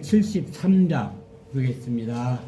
273장 부르겠습니다.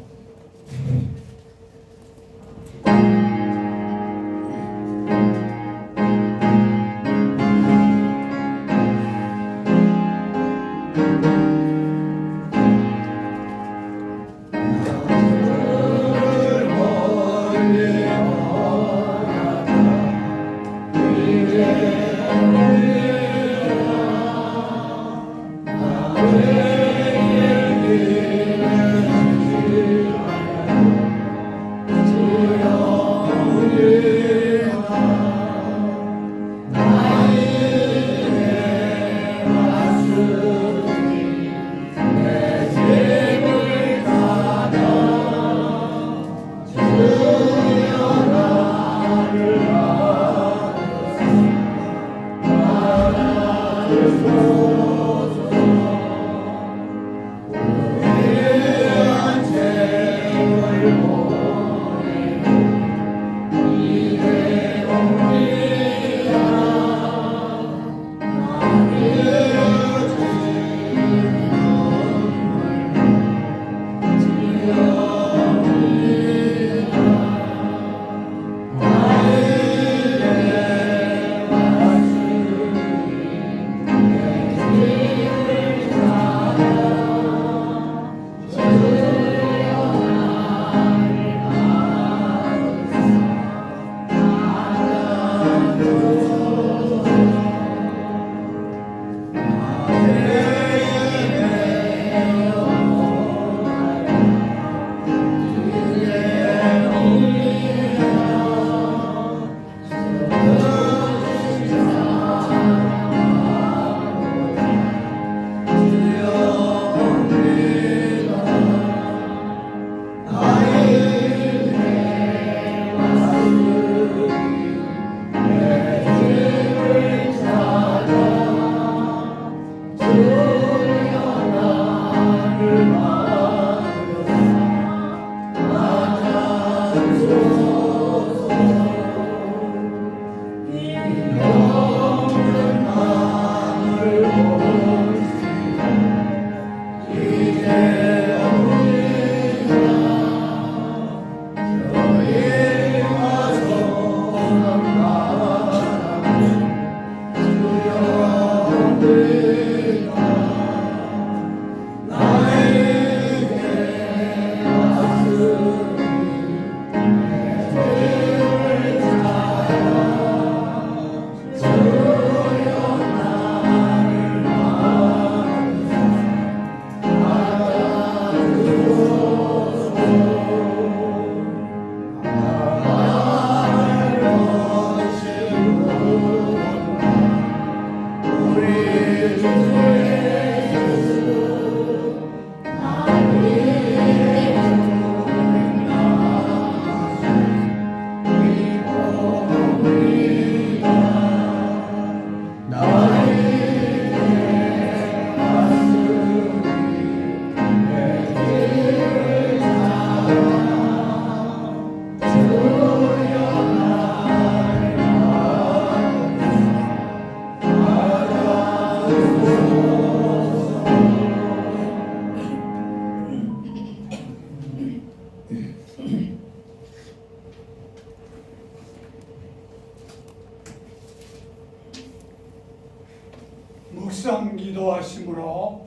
마침으로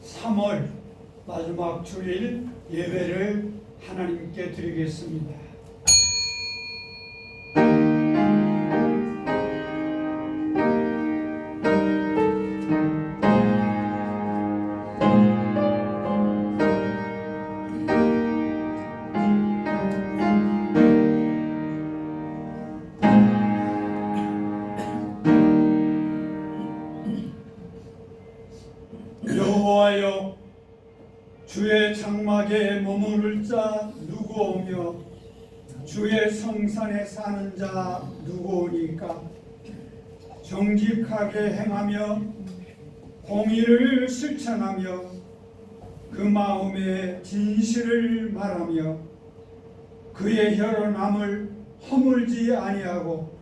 3월 마지막 주일 예배를 하나님께 드리겠습니다. 여호와여, 주의 장막에 머무를 자 누구오며 주의 성산에 사는 자 누구오니까? 정직하게 행하며 공의를 실천하며 그 마음에 진실을 말하며 그의 혀로 남을 허물지 아니하고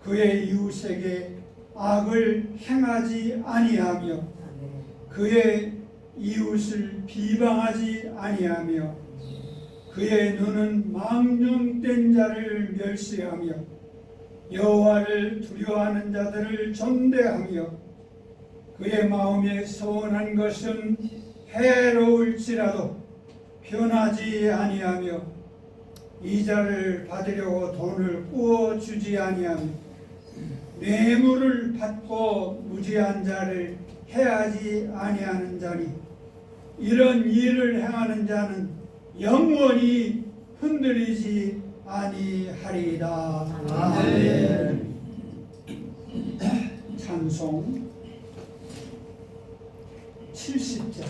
그의 이웃에게 악을 행하지 아니하며 그의 이웃을 비방하지 아니하며 그의 눈은 망령된 자를 멸시하며 여호와를 두려워하는 자들을 존대하며 그의 마음에 소원한 것은 해로울지라도 변하지 아니하며 이자를 받으려고 돈을 꾸어 주지 아니하며 뇌물을 받고 무지한 자를 해하지 아니하는 자니 이런 일을 행하는 자는 영원히 흔들리지 아니하리이다. 아멘. 찬송 70장.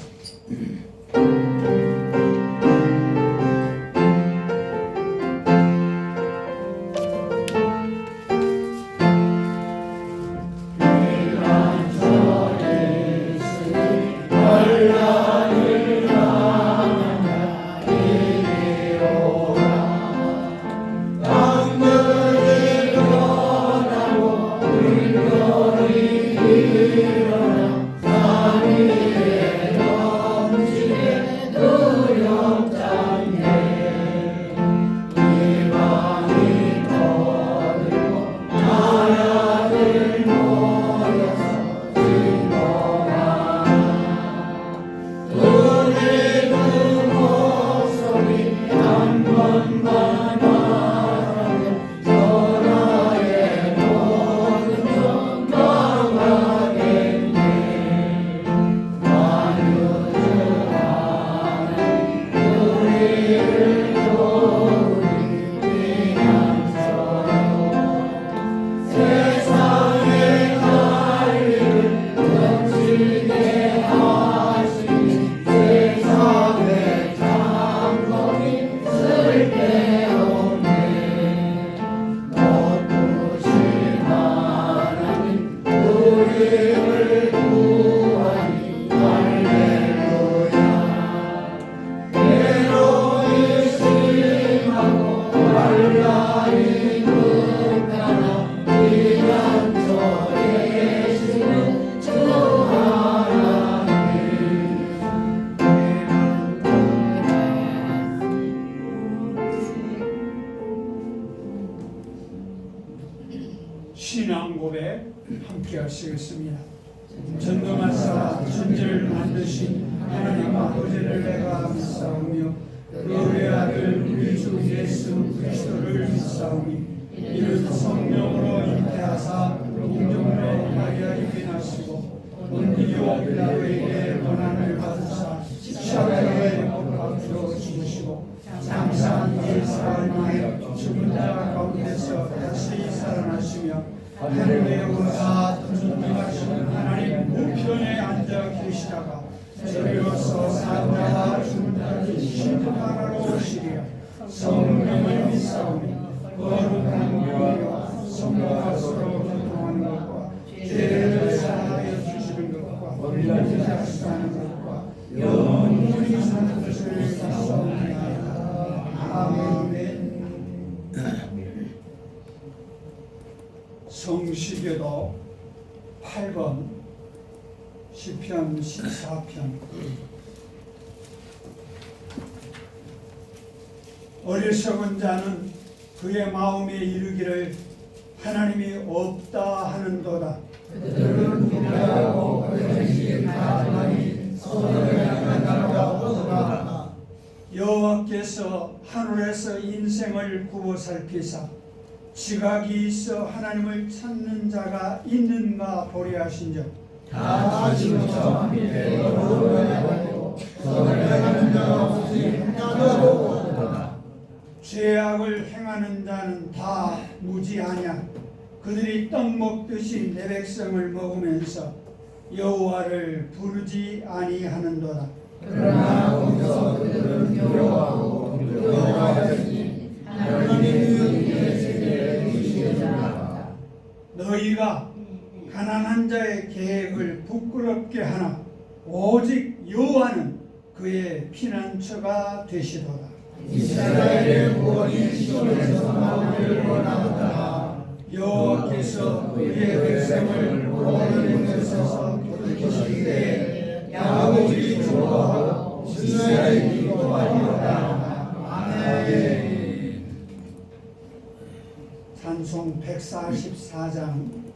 신앙 고백 함께 하시겠습니다. 전능하사 천지를 만드신 하나님 아버지를 내가 믿사오며 그의 아들 우리 주 예수 그리스도를 믿사오니 이는 성령으로 잉태하사 공중으로 마리아에 빛나시고 본디오 빌라도에게 고난을 받으사 십자가에 못 박혀 죽으시고 장사한 뒤 사흘 만에 죽은 자 가운데서 다시 살아나시며 하늘에 오르사 존귀하신 하나님 우편에 앉아 계시다가 저리로서 산 자와 죽은 자를 심판하러 오시리라. 성령을 믿사오니 거룩한 교회와 성도가 서로 교통하는 것과 죄를 사하여 주시는 것과 원리를 작사하는 것과 영원히 사는 것을 믿사옵나이다. 아멘. 성시교도 8번 시편 14편. 어리석은 자는 그의 마음에 이르기를 하나님이 없다 하는도다. 그들은 부패하고 거짓이 인생을 굽어 살피사 지각이 있어 하나님을 찾는 자가 있는가 보려 하신즉 다 지금처럼 함께 너로 선을 자 없이 하나도 없도다. 죄악을 행하는 자는 다 무지하냐 그들이 떡 먹듯이 내 백성을 먹으면서 여호와를 부르지 아니하는도다. 그러나 거기서 그들은 두려워하고 두려워하였으니 하나님의 세계를 의심하였다. 너희가 가난한 자의 계획을 부끄럽게 하나 오직 여호와는 그의 피난처가 되시도다. 이스라엘의 구원이 시온에서 나오기를 원하노라. 여호와께서 그의 백성을 구원하는 데서 돌이키실 때에 야곱이 좋아하고 이스라엘이 기뻐하리로다. 아멘. 찬송 144장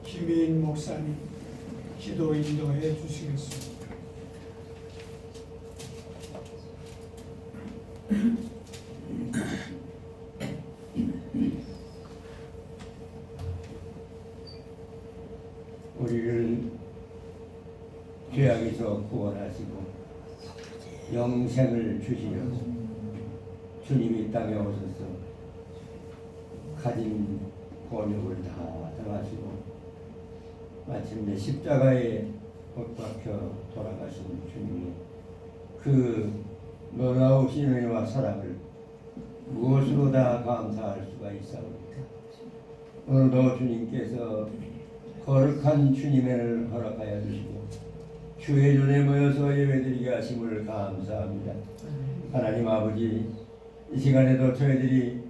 김혜인 목사님 기도 인도해 주시겠습니다. 우리를 죄악에서 구원하시고 영생을 주시려고 주님이 땅에 오셔서 가진 권육을 다 당하시고 마침내 십자가에 못 박혀 돌아가신 주님이 그 놀라우신 은혜와 사랑을 무엇으로 다 감사할 수가 있사옵니까? 오늘도 주님께서 거룩한 주님의 을 허락하여 주시고 주의 전에 모여서 예배드리게 하심을 감사합니다. 하나님 아버지, 이 시간에도 저희들이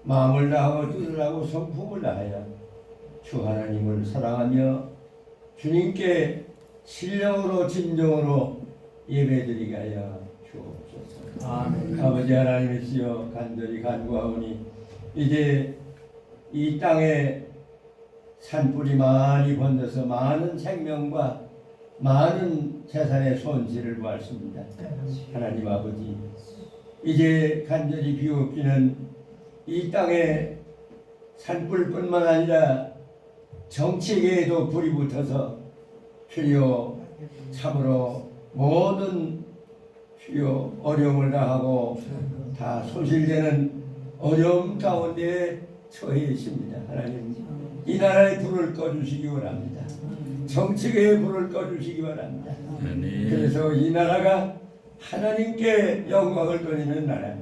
마음을 다하고 뜻을 하고 성품을 다하여 주 하나님을 사랑하며 주님께 신령으로 진정으로 예배드리게 하여 주옵소서. 아멘. 아버지 하나님이시여, 간절히 간구하오니 이제 이 땅에 산불이 많이 번져서 많은 생명과 많은 재산의 손실을 보았습니다. 하나님 아버지, 이제 간절히 비옵기는 이 땅에 산불뿐만 아니라 정치계에도 불이 붙어서 주여 참으로 모든 주여 어려움을 당하고 다 소실되는 어려움 가운데 처해 있습니다. 하나님, 이 나라의 불을 꺼주시기 바랍니다. 정치계의 불을 꺼주시기 바랍니다. 그래서 이 나라가 하나님께 영광을 돌리는 나라,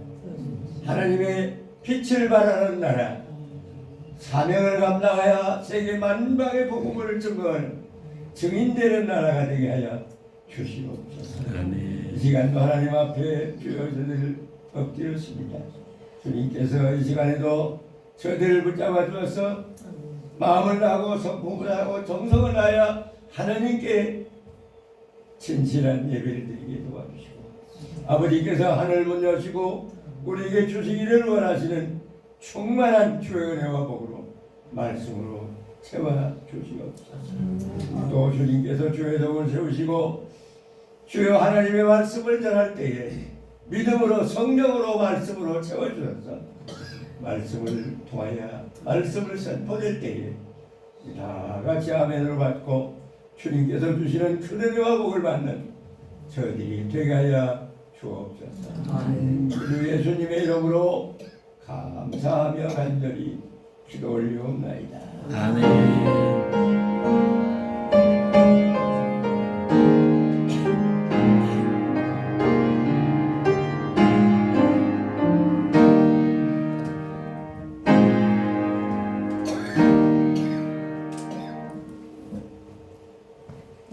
하나님의 빛을 발하는 나라, 사명을 감당하여 세계 만방의 복음을 증인되는 나라가 되게 하여 주시옵소서. 이 시간도 하나님 앞에 주여 저들 엎드렸습니다. 주님께서 이 시간에도 저들을 붙잡아 주어서 마음을 다하고 성품을 하고 정성을 다하여 하나님께 진실한 예배를 드리게 도와주시고, 아버지께서 하늘 문 여시고 우리에게 주시기를 원하시는 충만한 주의 은혜와 복으로 말씀으로 채워 주시옵소서. 또 주님께서 주의 종을 세우시고 주여 하나님의 말씀을 전할 때에 믿음으로 성령으로 말씀으로 채워주셔서 말씀을 통하여 말씀을 선포될 때에 다 같이 아멘으로 받고 주님께서 주시는 큰 은혜와 복을 받는 저희들이 되게 하여 주옵소서. 우리 예수님의 이름으로 감사하며 간절히 기도 올리옵나이다. 아멘.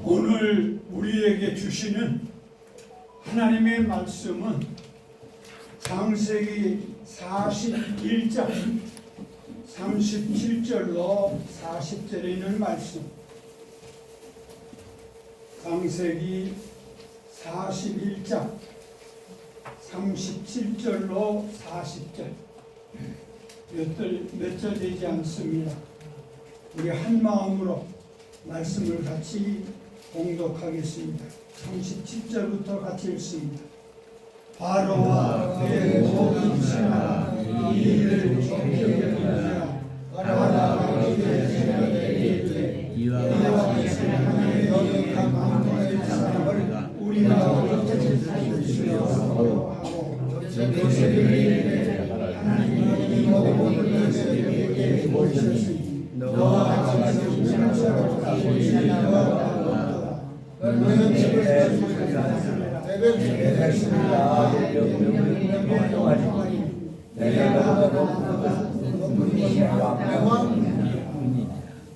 오늘 우리에게 주시는 하나님의 말씀은 창세기 41장 37절로 40절에 있는 말씀, 창세기 41장 37절로 40절, 몇 절 되지 않습니다. 우리 한 마음으로 말씀을 같이 공독하겠습니다. 37절부터 같이 읽습니다. 바로와 그의 모든 신하가 이 일을 좋게 여기니라. 바로가 그의 신하에게 이르되 이와 같이 하나님의 거룩한 마음의 사람을 우리가 어떻게 살려주시려고 하고 그들이 이르되 하나님이 이 모든 것을 우리에게 보이셨으니 너와 같이 신하처럼 가고 있는 너와 너는 집을 되겠습니다.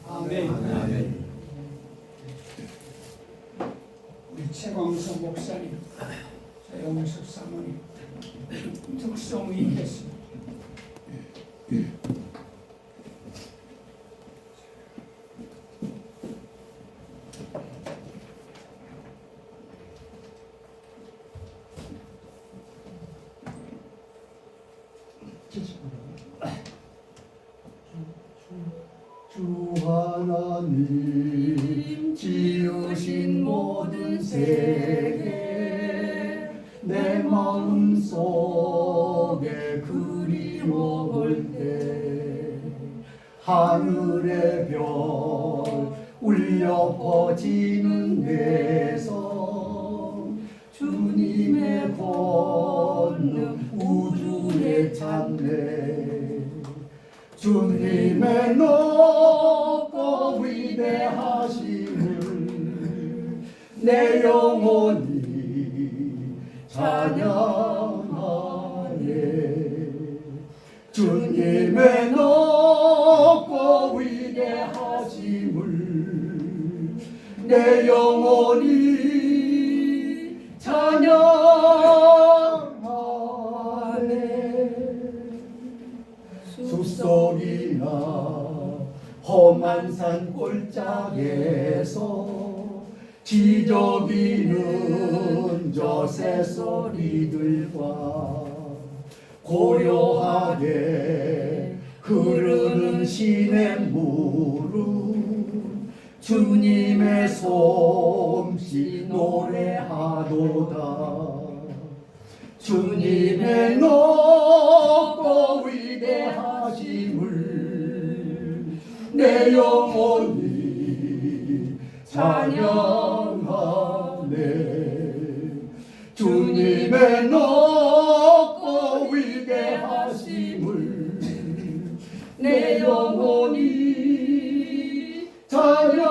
아멘. 우리 최광석 목사님, 최영숙 사모님 특성이 있겠습니다. 주 하나님 지으신 모든 세계 내 마음속에 그리워올 때 하늘의 별 울려 퍼지는 데서 주님의 권능 우주에 찬네. 주님의 높고 위대하심을 내 영혼이 찬양하네. 주님의 높고 위대하심을 내 영혼이 찬양하네. 숲속이나 험한 산 골짜기에서 지저귀는 저 새소리들과 고요하게 흐르는 시냇물은 주님의 솜씨 노래하도다. 주님의 높고 위대하심을 내 영혼이 찬양하네. 주님의 높고 위대하심을 내 영혼이 찬양하네.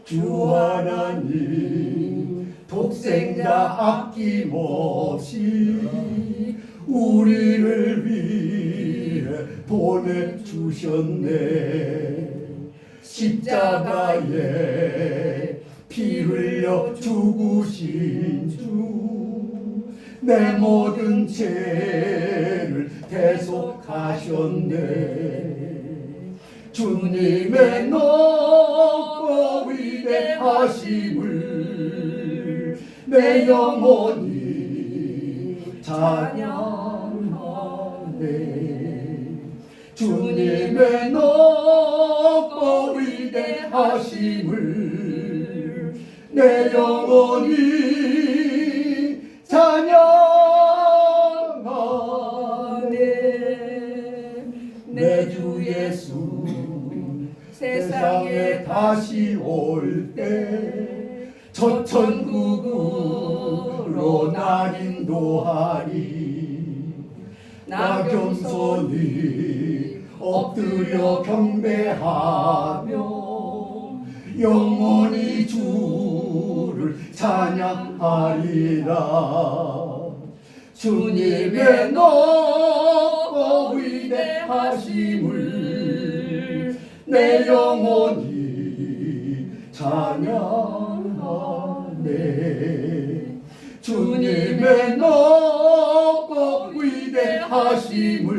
주 하나님 독생자 아낌없이 우리를 위해 보내주셨네. 십자가에 피 흘려 죽으신 주 내 모든 죄를 대속하셨네. 주님의 높고 위대하심을 내 영혼이 찬양하네. 주님의 높고 위대하심을 내 영혼이 찬양하네. 내 주 예수 세상에 다시 올 때 저 천국으로 날 인도하리. 나 겸손히 엎드려 경배하며 영원히 주를 찬양하리라. 주님의 높고 위대하심을 내 영혼이 찬양하네. 주님의 높고 위대하심을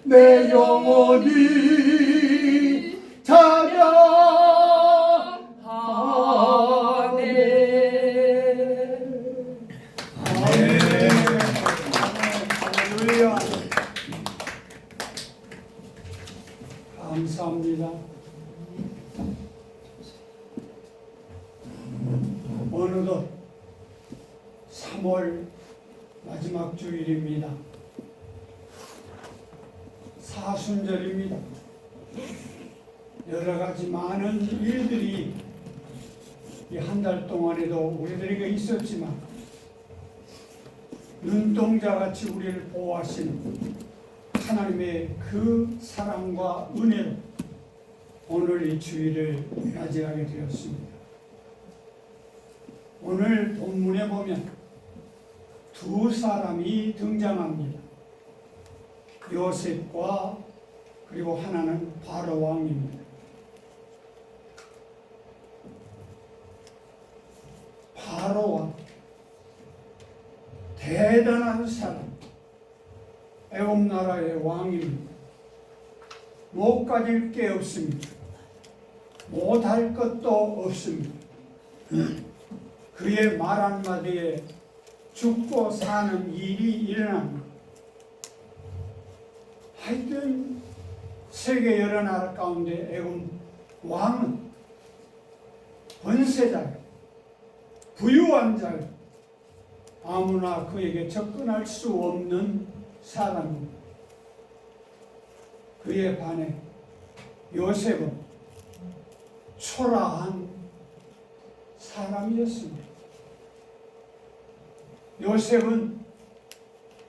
내 영혼이 찬양하네. 할렐루야. 감사합니다. 어느덧 3월 마지막 주일입니다. 사순절입니다. 여러 가지 많은 일들이 이 한 달 동안에도 우리들에게 있었지만 눈동자같이 우리를 보호하시는 하나님의 그 사랑과 은혜로 오늘 이 주일을 맞이하게 되었습니다. 오늘 본문에 보면 두 사람이 등장합니다. 요셉과 그리고 하나는 바로 왕입니다. 바로 왕, 대단한 사람, 애굽 나라의 왕입니다. 못 가질 게 없습니다. 못할 것도 없습니다. 그의 말 한마디에 죽고 사는 일이 일어납니다. 하여튼 세계 여러 나라 가운데 애굽 왕은 권세자예요. 부유한 자예요. 아무나 그에게 접근할 수 없는 사람입니다. 그에 반해 요셉은 초라한 사람이었습니다. 요셉은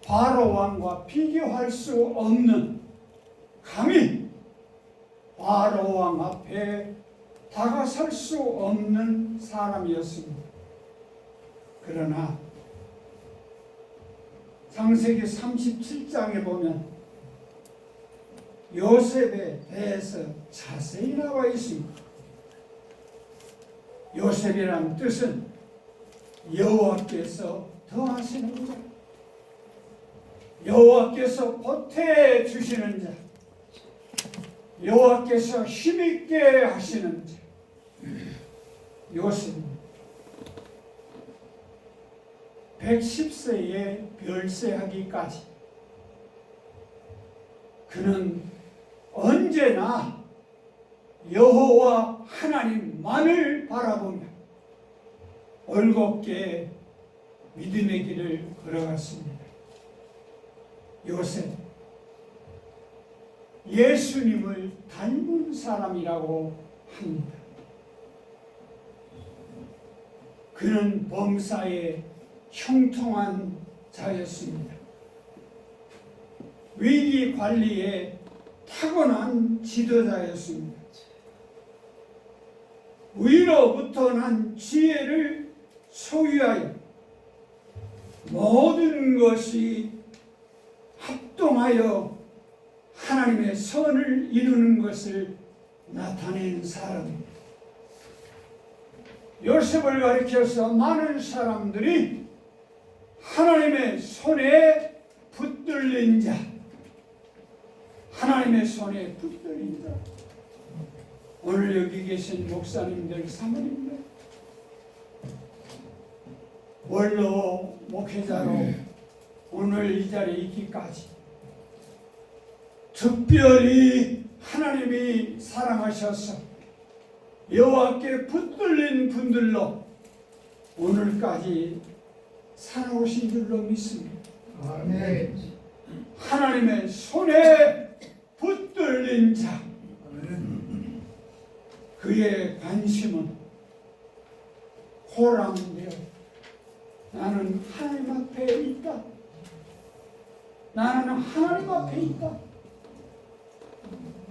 바로 왕과 비교할 수 없는, 감히 바로 왕 앞에 다가설 수 없는 사람이었습니다. 그러나 창세기 37장에 보면 요셉에 대해서 자세히 나와 있습니다. 요셉이란 뜻은 여호와께서 더하시는 자, 여호와께서 보태 주시는 자, 여호와께서 힘있게 하시는 자, 요셉입니다. 110세에 별세하기까지 그는 언제나 여호와 하나님만을 바라보며 올곧게 믿음의 길을 걸어갔습니다. 요셉, 예수님을 닮은 사람이라고 합니다. 그는 범사에 형통한 자였습니다. 위기 관리에 타고난 지도자였습니다. 위로부터 난 지혜를 소유하여 모든 것이 합동하여 하나님의 선을 이루는 것을 나타낸 사람입니다. 요셉을 가리켜서 많은 사람들이 하나님의 손에 붙들린 자, 하나님의 손에 붙들린 자, 오늘 여기 계신 목사님들, 사모님들, 원로 목회자로 오늘 이 자리에 있기까지 특별히 하나님이 사랑하셔서 여호와께 붙들린 분들로 오늘까지 살아오신 줄로 믿습니다. 아멘. 하나님의 손에 붙들린 자, 그의 관심은 호랑인데요. 나는 하나님 앞에 있다. 나는 하나님 앞에 있다.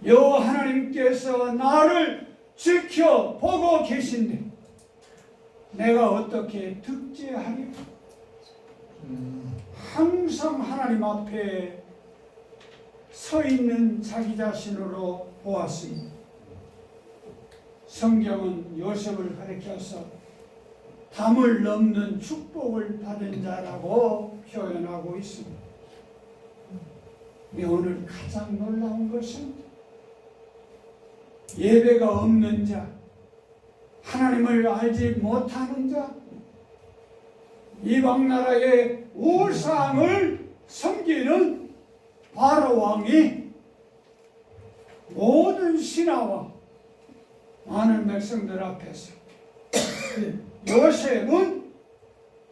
여호와 하나님께서 나를 지켜보고 계신데 내가 어떻게 득제하리까? 항상 하나님 앞에 서 있는 자기 자신으로 보았습니다. 성경은 요셉을 가리켜서 담을 넘는 축복을 받은 자라고 표현하고 있습니다. 오늘 가장 놀라운 것은 예배가 없는 자, 하나님을 알지 못하는 자, 이방 나라의 우상을 섬기는 바로 왕이 모든 신하와 많은 백성들 앞에서 요셉은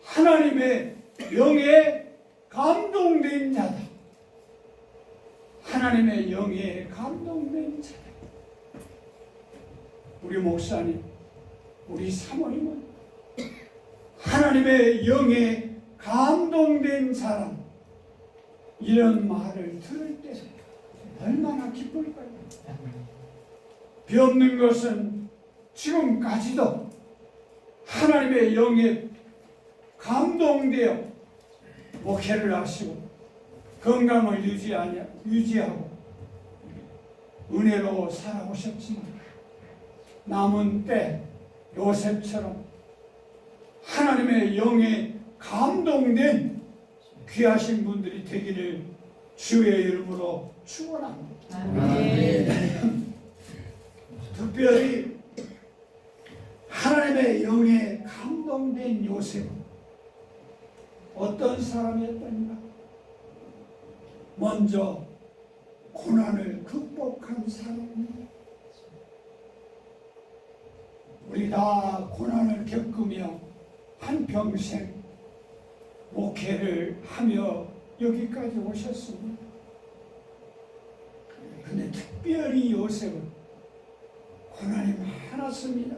하나님의 영에 감동된 자다. 하나님의 영에 감동된 자다. 우리 목사님, 우리 사모님은 하나님의 영에 감동된 사람, 이런 말을 들을 때 얼마나 기쁠까요? 비없는 것은 지금까지도 하나님의 영에 감동되어 목회를 하시고 건강을 유지하고 은혜로 살아오셨지만 남은 때 요셉처럼 하나님의 영에 감동된 귀하신 분들이 되기를 주의 이름으로 축원합니다. 특별히 하나님의 영에 감동된 요셉은 어떤 사람이었던가? 먼저 고난을 극복한 사람입니다. 우리 다 고난을 겪으며 한평생 목회를 하며 여기까지 오셨습니다. 근데 특별히 요셉은 고난이 많았습니다.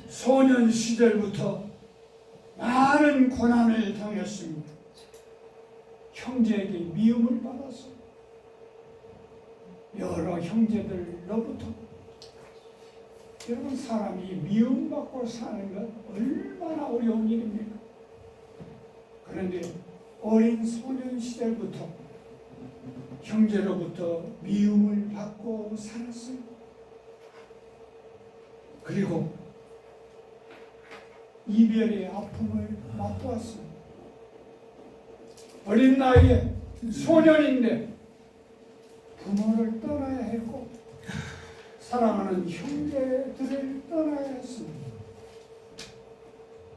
소년 시절부터 많은 고난을 당했습니다. 형제에게 미움을 받았어요. 여러 형제들로부터 여러분 사람이 미움받고 사는 것 얼마나 어려운 일입니까? 그런데 어린 소년 시절부터 형제로부터 미움을 받고 살았어요. 그리고 이별의 아픔을 맛보았어요. 어린 나이에 소년인데 부모를 떠나야 했고 사랑하는 형제들을 떠나야 했습니다.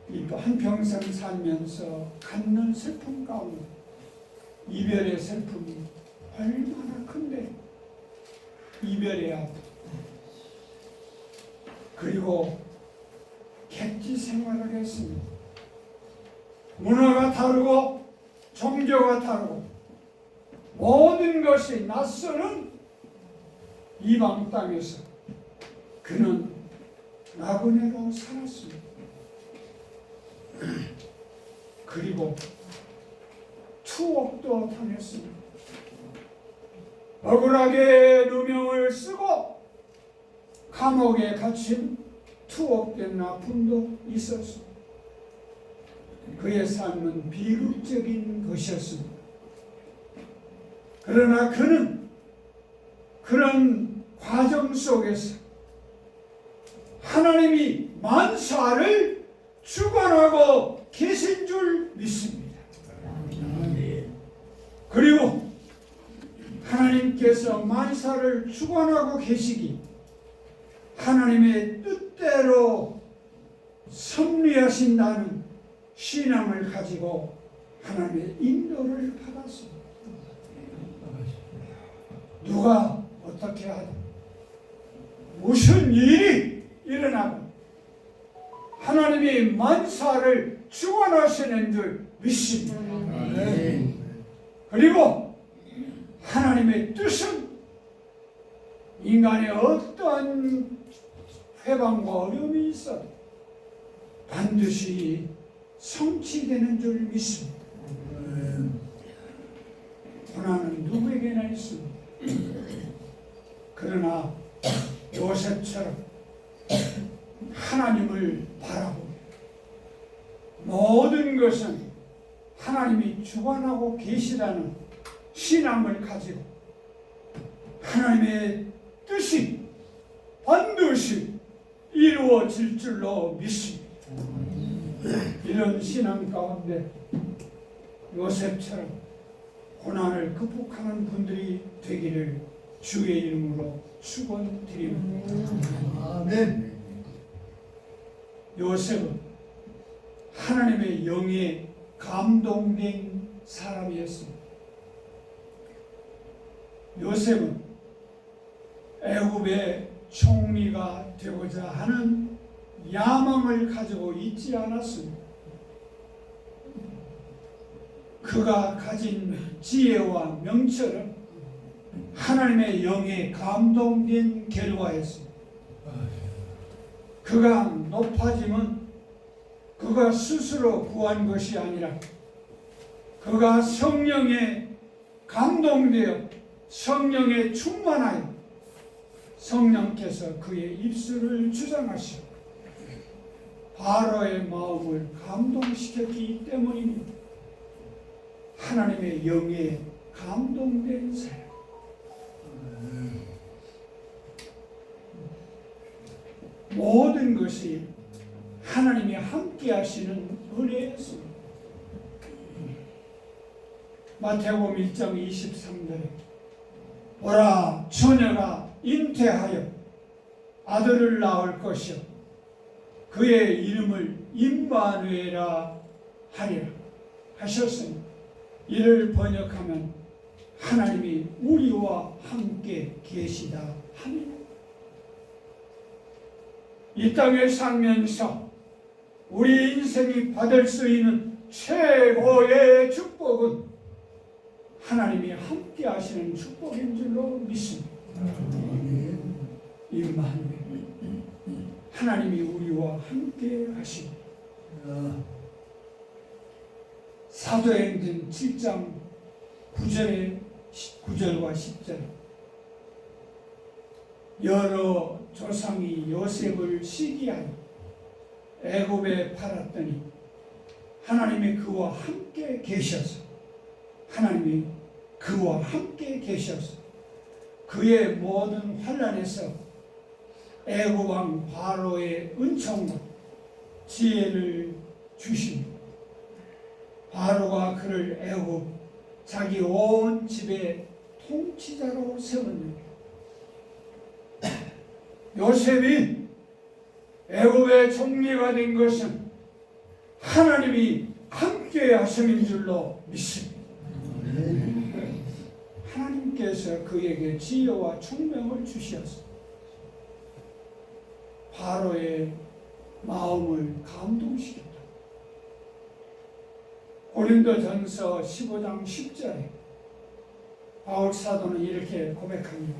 이 한평생 살면서 갖는 슬픔 가운데 이별의 슬픔이 얼마나 큰데 이별의 아픔 그리고 객지 생활을 했습니다. 문화가 다르고 종교가 다르고 모든 것이 낯설은 이방 땅에서 그는 나그네로 살았습니다. 그리고 투옥도 당했습니다. 억울하게 누명을 쓰고 감옥에 갇힌 투옥된 아픔도 있었습니다. 그의 삶은 비극적인 것이었습니다. 그러나 그는 그런 과정 속에서 하나님이 만사를 주관하고 계신 줄 믿습니다. 그리고 하나님께서 만사를 주관하고 계시기 하나님의 뜻대로 섭리하신다는 신앙을 가지고 하나님의 인도를 받았습니다. 누가 어떻게 하든 무슨 일이 일어나고 하나님이 만사를 주관하시는 줄 믿습니다. 그리고 하나님의 뜻은 인간의 어떠한 회방과 어려움이 있어도 반드시 성취되는 줄 믿습니다. 고난은 누구에게나 있습니다. 그러나 요셉처럼 하나님을 바라보며 모든 것은 하나님이 주관하고 계시다는 신앙을 가지고 하나님의 뜻이 반드시 이루어질 줄로 믿습니다. 이런 신앙 가운데 요셉처럼 고난을 극복하는 분들이 되기를 주의 이름으로 축원드립니다. 아멘. 요셉은 하나님의 영에 감동된 사람이었습니다. 요셉은 애굽의 총리가 되고자 하는 야망을 가지고 있지 않았습니다. 그가 가진 지혜와 명철은 하나님의 영에 감동된 결과였습니다. 그가 높아짐은 그가 스스로 구한 것이 아니라 그가 성령에 감동되어 성령에 충만하여 성령께서 그의 입술을 주장하시고 바로의 마음을 감동시켰기 때문입니다. 하나님의 영에 감동된 사람. 모든 것이 하나님이 함께 하시는 은혜였습니다. 마태복음 1장 23절에 보라 처녀가 잉태하여 아들을 낳을 것이요 그의 이름을 임마누엘이라 하리라 하셨으니 이를 번역하면 하나님이 우리와 함께 계시다 하니라. 이 땅에 살면서 우리 인생이 받을 수 있는 최고의 축복은 하나님이 함께 하시는 축복인 줄로 믿습니다. 임마누엘 하나님이 우리와 함께 하십니다. 사도행전 7장 9절과 10절 여러 조상이 요셉을 시기하여 애굽에 팔았더니 하나님이 그와 함께 계셔서 하나님이 그와 함께 계셔서 그의 모든 환난에서 애굽 왕 바로의 은총과 지혜를 주시니 바로가 그를 애굽 자기 온 집의 통치자로 세웠느니라. 요셉이 애굽의 총리가 된 것은 하나님이 함께 하심인 줄로 믿습니다. 하나님께서 그에게 지혜와 총명을 주시었습니다. 바로의 마음을 감동시켰다. 고린도전서 15장 10절에 바울 사도는 이렇게 고백합니다.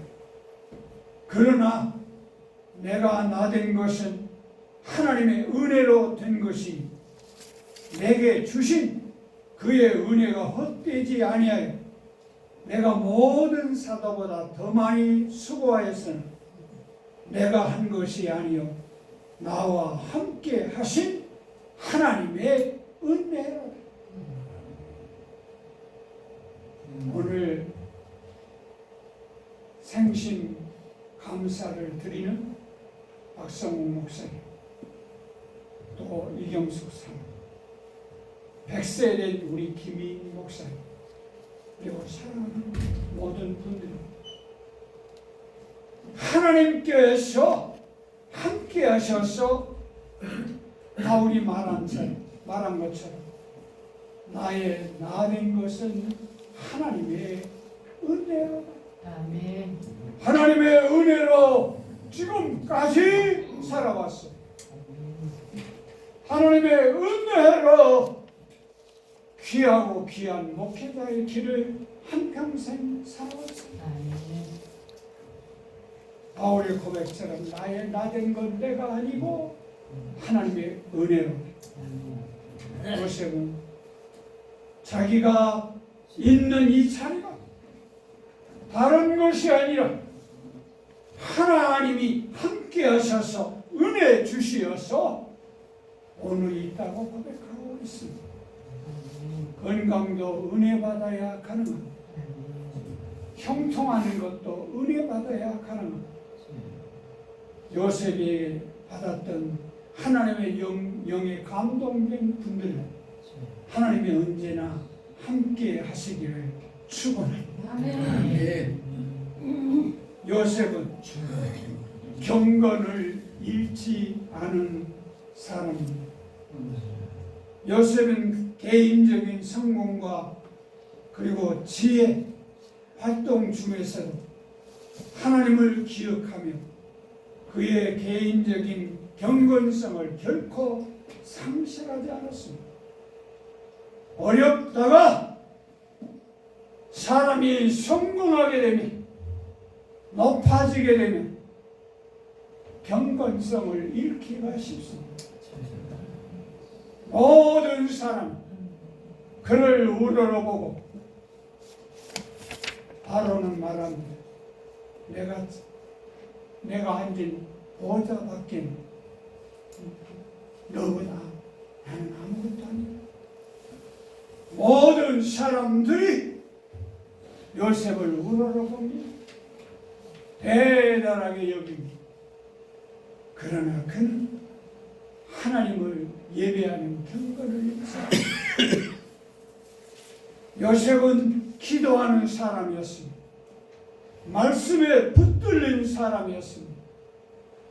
그러나 내가 나된 것은 하나님의 은혜로 된 것이 내게 주신 그의 은혜가 헛되지 아니하여 내가 모든 사도보다 더 많이 수고하였으나 내가 한 것이 아니요 나와 함께 하신 하나님의 은혜라. 오늘 생신 감사를 드리는 박성웅 목사님, 또 이경숙 사모, 100세 된 우리 김인 목사님, 그리고 사랑하는 모든 분들, 하나님께서 함께 하셔서 바울이 말한 것처럼 나의 나된 것은 하나님의 은혜로, 아멘. 하나님의 은혜로 지금까지 살아왔어. 하나님의 은혜로 귀하고 귀한 목회자의 길을 한평생 살아왔어. 아멘. 바울의 고백처럼 나의 나된 건 내가 아니고 하나님의 은혜로. 요셉은 자기가 있는 이 자리가 다른 것이 아니라 하나님이 함께 하셔서 은혜 주시어서 오늘 있다고 고백하고 있습니다. 건강도 은혜 받아야 가능합니다. 형통하는 것도 은혜 받아야 가능합니다. 요셉이 받았던 하나님의 영에 감동된 분들은 하나님이 언제나 함께 하시기를 축원합니다. 아멘. 요셉은 경건을 잃지 않은 사람입니다. 요셉은 개인적인 성공과 그리고 지혜 활동 중에서도 하나님을 기억하며 그의 개인적인 경건성을 결코 상실하지 않았습니다. 어렵다가 사람이 성공하게 되면, 높아지게 되면 경건성을 잃기가 쉽습니다. 모든 사람 그를 우러러보고 바로는 말합니다. 내가 앉은 보좌밖에 너보다 나는 아무것도 아니다. 모든 사람들이 요셉을 우러러봅니다. 대단하게 여깁니다. 그러나 그는 하나님을 예배하는 경건을 입었습니다. 요셉은 기도하는 사람이었습니다. 말씀에 붙들린 사람이었습니다.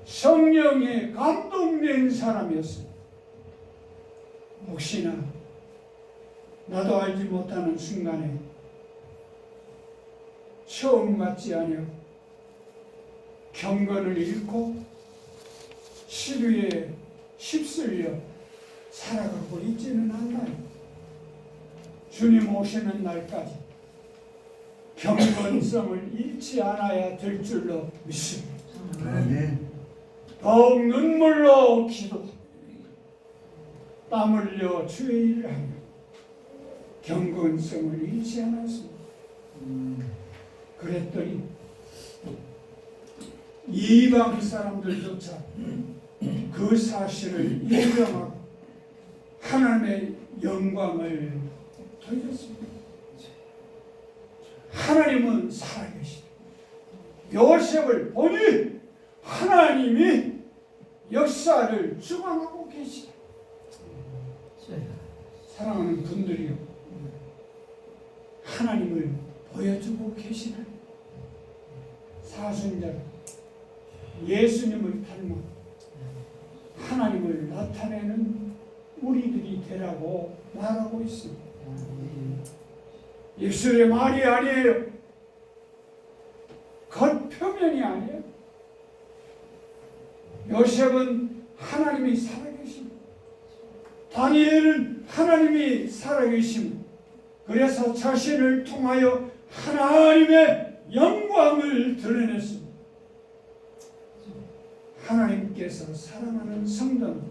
성령에 감동된 사람이었습니다. 혹시나 나도 알지 못하는 순간에 처음 같지 않여 경건을 잃고 시류에 휩쓸려 살아가고 있지는 않나요? 주님 오시는 날까지 경건성을 잃지 않아야 될 줄로 믿습니다. 더욱 눈물로 기도, 땀 흘려 주의 일을 하며 경건성을 잃지 않았습니다. 그랬더니 이방 사람들조차 그 사실을 인정하고 하나님의 영광을 돌렸습니다. 하나님은 살아계시다. 요셉을 보니 하나님이 역사를 주관하고 계시다. 사랑하는 분들이요, 하나님을 보여주고 계시나요? 사순절 예수님을 닮아 하나님을 나타내는 우리들이 되라고 말하고 있습니다. 입술의 말이 아니에요. 겉표면이 아니에요. 요셉은 하나님이 살아계십니다. 다니엘은 하나님이 살아계십니다. 그래서 자신을 통하여 하나님의 영광을 드러냈습니다. 하나님께서 사랑하는 성도는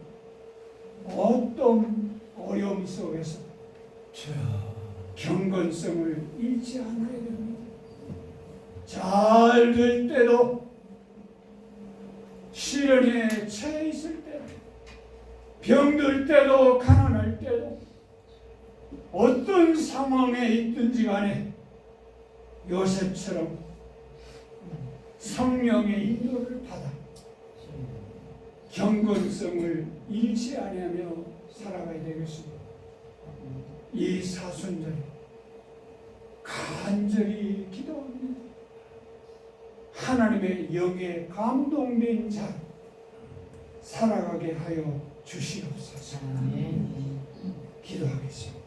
어떤 어려움 속에서 경건성을 잃지 않아야 됩니다. 잘 될 때도, 시련에 처해 있을 때도, 병들 때도, 가난할 때도, 어떤 상황에 있든지 간에 요셉처럼 성령의 인도를 받아 경건성을 잃지 아니하며 살아가야 되겠습니다. 이 사순절에 간절히 기도합니다. 하나님의 영에 감동된 자 살아가게 하여 주시옵소서. 기도하겠습니다.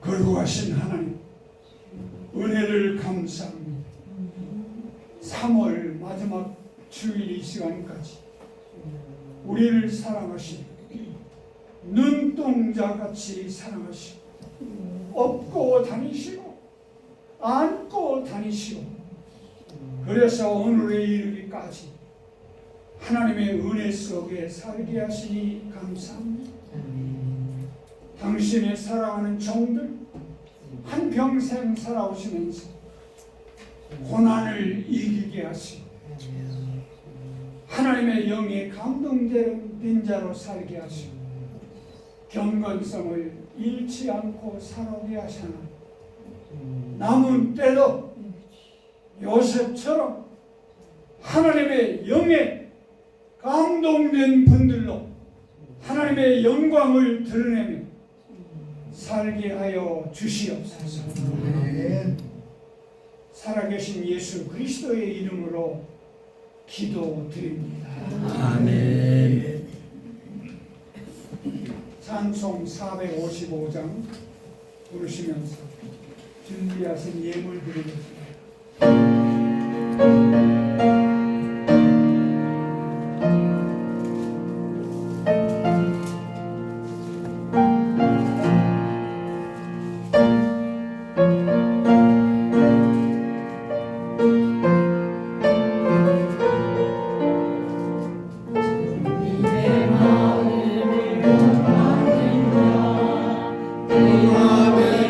거룩하신 하나님, 은혜를 감사합니다. 3월 마지막 주일 이 시간까지 우리를 사랑하시고 눈동자같이 사랑하시고 업고 다니시고 안고 다니시고, 그래서 오늘에 이르기까지 하나님의 은혜 속에 살게 하시니 감사합니다. 당신의 사랑하는 종들 한평생 살아오시면서 고난을 이기게 하시고 하나님의 영에 감동된 자로 살게 하시고 경건성을 잃지 않고 살아오게 하시나 남은 때도 요셉처럼 하나님의 영에 감동된 분들로 하나님의 영광을 드러내며 살게 하여 주시옵소서. 살아계신 예수 그리스도의 이름으로 기도드립니다. 아멘. 찬송 455장 부르시면서 준비하신 예물 드리겠습니다. 내 마음의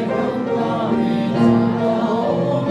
영광을 전하오니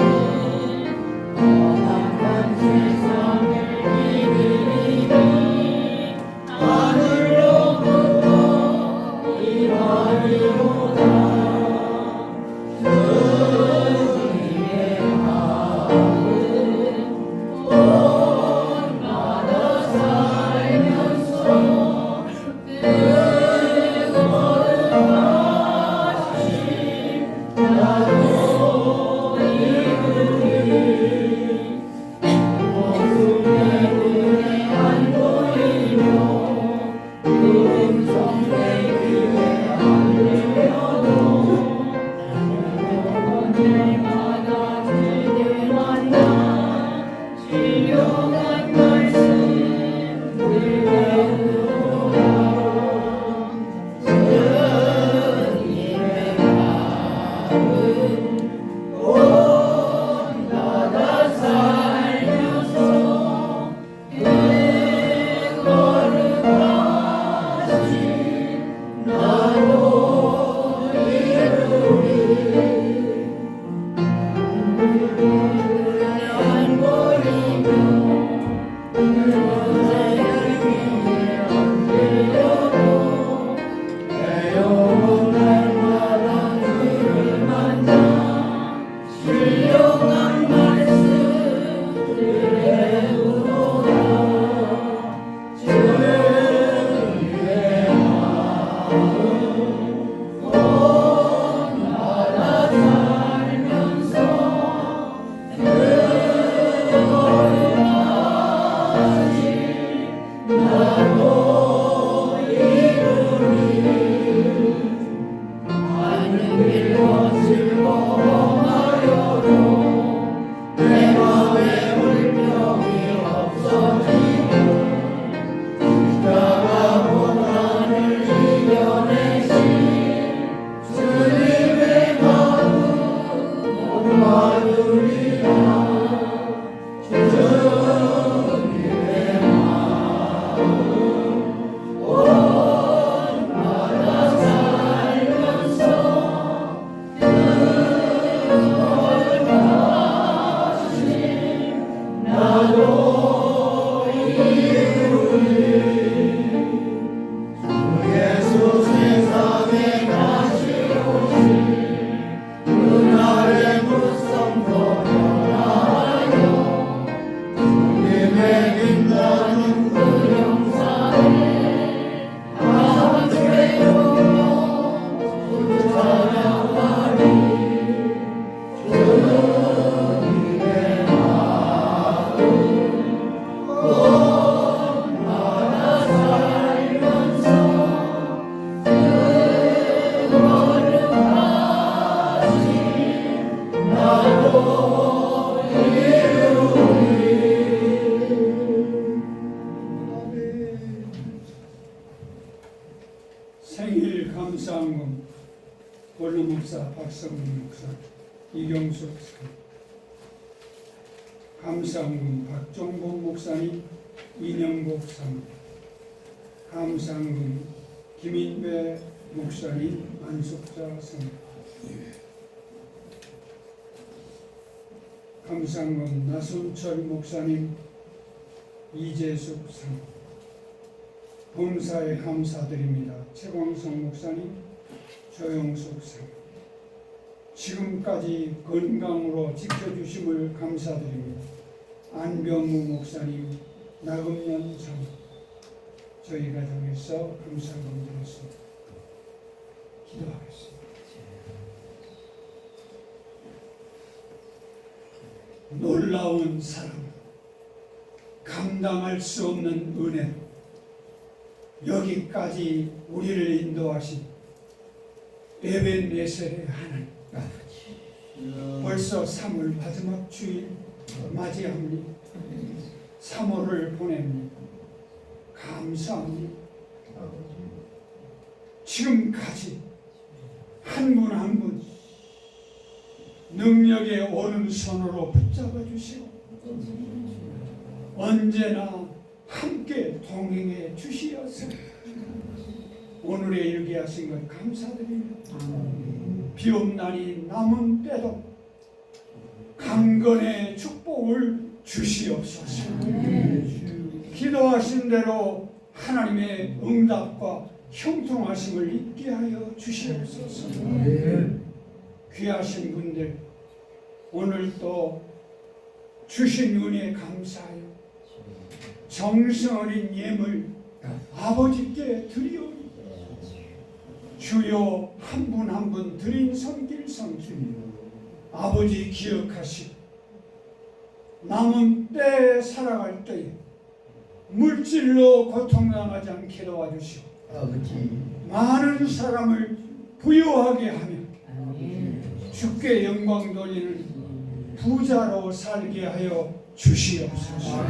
생일 감사항금 원로 목사 박성민 목사 이경숙 목사 감사항금 박종복 목사님 이명복 사모 감사항금 김인배 목사님 안숙자 성모 감사항금 나순철 목사님 이재숙 성모 범사에 감사드립니다. 최광성 목사님 조영숙 성모 지금까지 건강으로 지켜주심을 감사드립니다. 안병무 목사님 나금년 성모 저희 가정에서 감사함 드렸습니다. 기도하겠습니다. 놀라운 사랑, 감당할 수 없는 은혜, 여기까지 우리를 인도하신 에벤네셀의 하나님, 벌써 3월 마지막 주일 맞이합니다. 3월을 보냅니다. 감사합니다. 지금까지 한 분 한 분 능력의 오른손으로 붙잡아 주시고 언제나 함께 동행해 주시어서 오늘에 이르게 하신 것 감사드립니다. 비옵나니 남은 때도 강건의 축복을 주시옵소서. 기도하신 대로 하나님의 응답과 형통하심을 있게 하여 주시옵소서. 귀하신 분들 오늘 또 주신 은혜 감사하여 정성 어린 예물 아버지께 드리오니 주여 한 분 한 분 드린 성길 성길 아버지 기억하시고 남은 때에 살아갈 때에 물질로 고통당하지 않게 도와주시고 많은 사람을 부유하게 하며 주께 영광 돌리는 부자로 살게 하여 주시옵소서.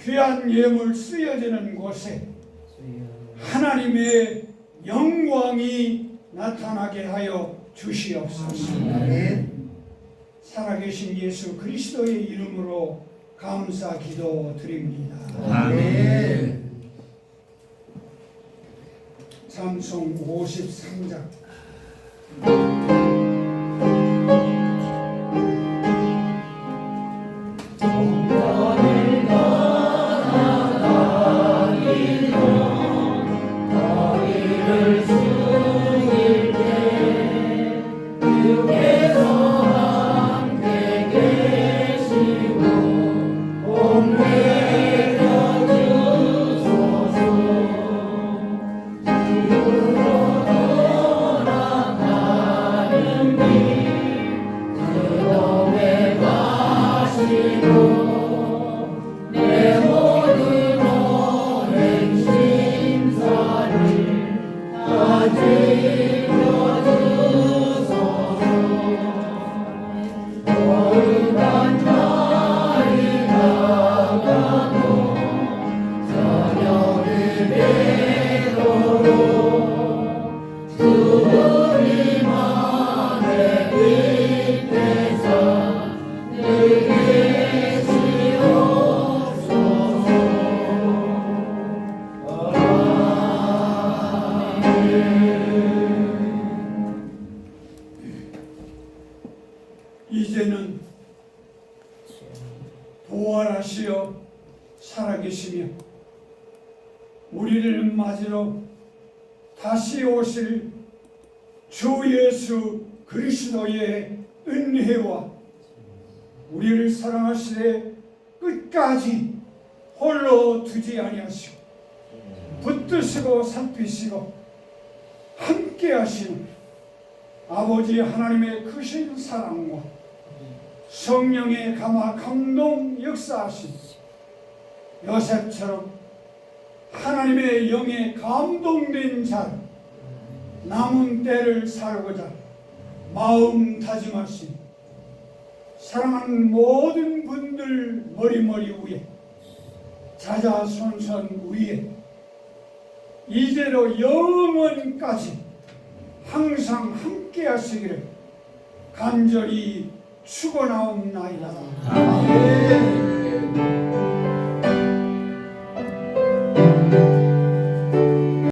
귀한 예물 쓰여지는 곳에 하나님의 영광이 나타나게 하여 주시옵소서. 살아계신 예수 그리스도의 이름으로 감사 기도 드립니다. 아멘. 찬송 53장 이제는 부활하시어 살아계시며 우리를 맞으러 다시 오실 주 예수 그리스도의 은혜와 우리를 사랑하시되 끝까지 홀로 두지 아니하시고 붙드시고 살피시고 함께 하시는 아버지 하나님의 크신 사랑과 성령의 감화 감동 역사하신 요셉처럼 하나님의 영에 감동된 자 남은 때를 살고자 마음 다짐하신 사랑하는 모든 분들 머리머리 위에 자자손손 위에 이대로 영원까지 항상 함께 하시기를 간절히 축원하옵나이다. 아멘.